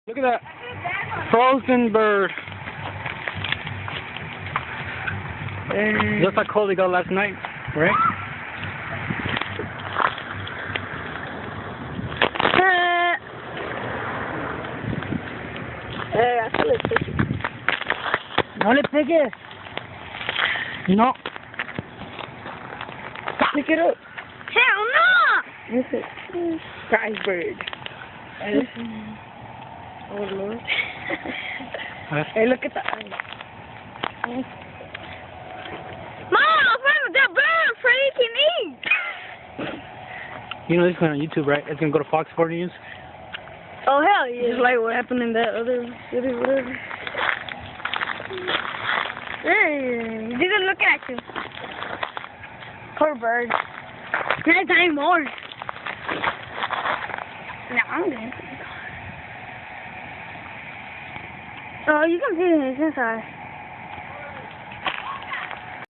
Look at that frozen bird. Just like cold we got last night, right? I feel it picky. No le pegues. No. Pick it up. Hell no! Look at prize bird. Oh Lord. Hey, look at the eyes. Mom, I'm trying to that bird so he can eat. You know this is going on YouTube, right? It's going to go to Fox 4 News. Oh hell yeah. Just like what happened in that other city, whatever. Hey, he's even looking at you. Poor bird. Not anymore. No, I'm good. Oh, you can see it inside.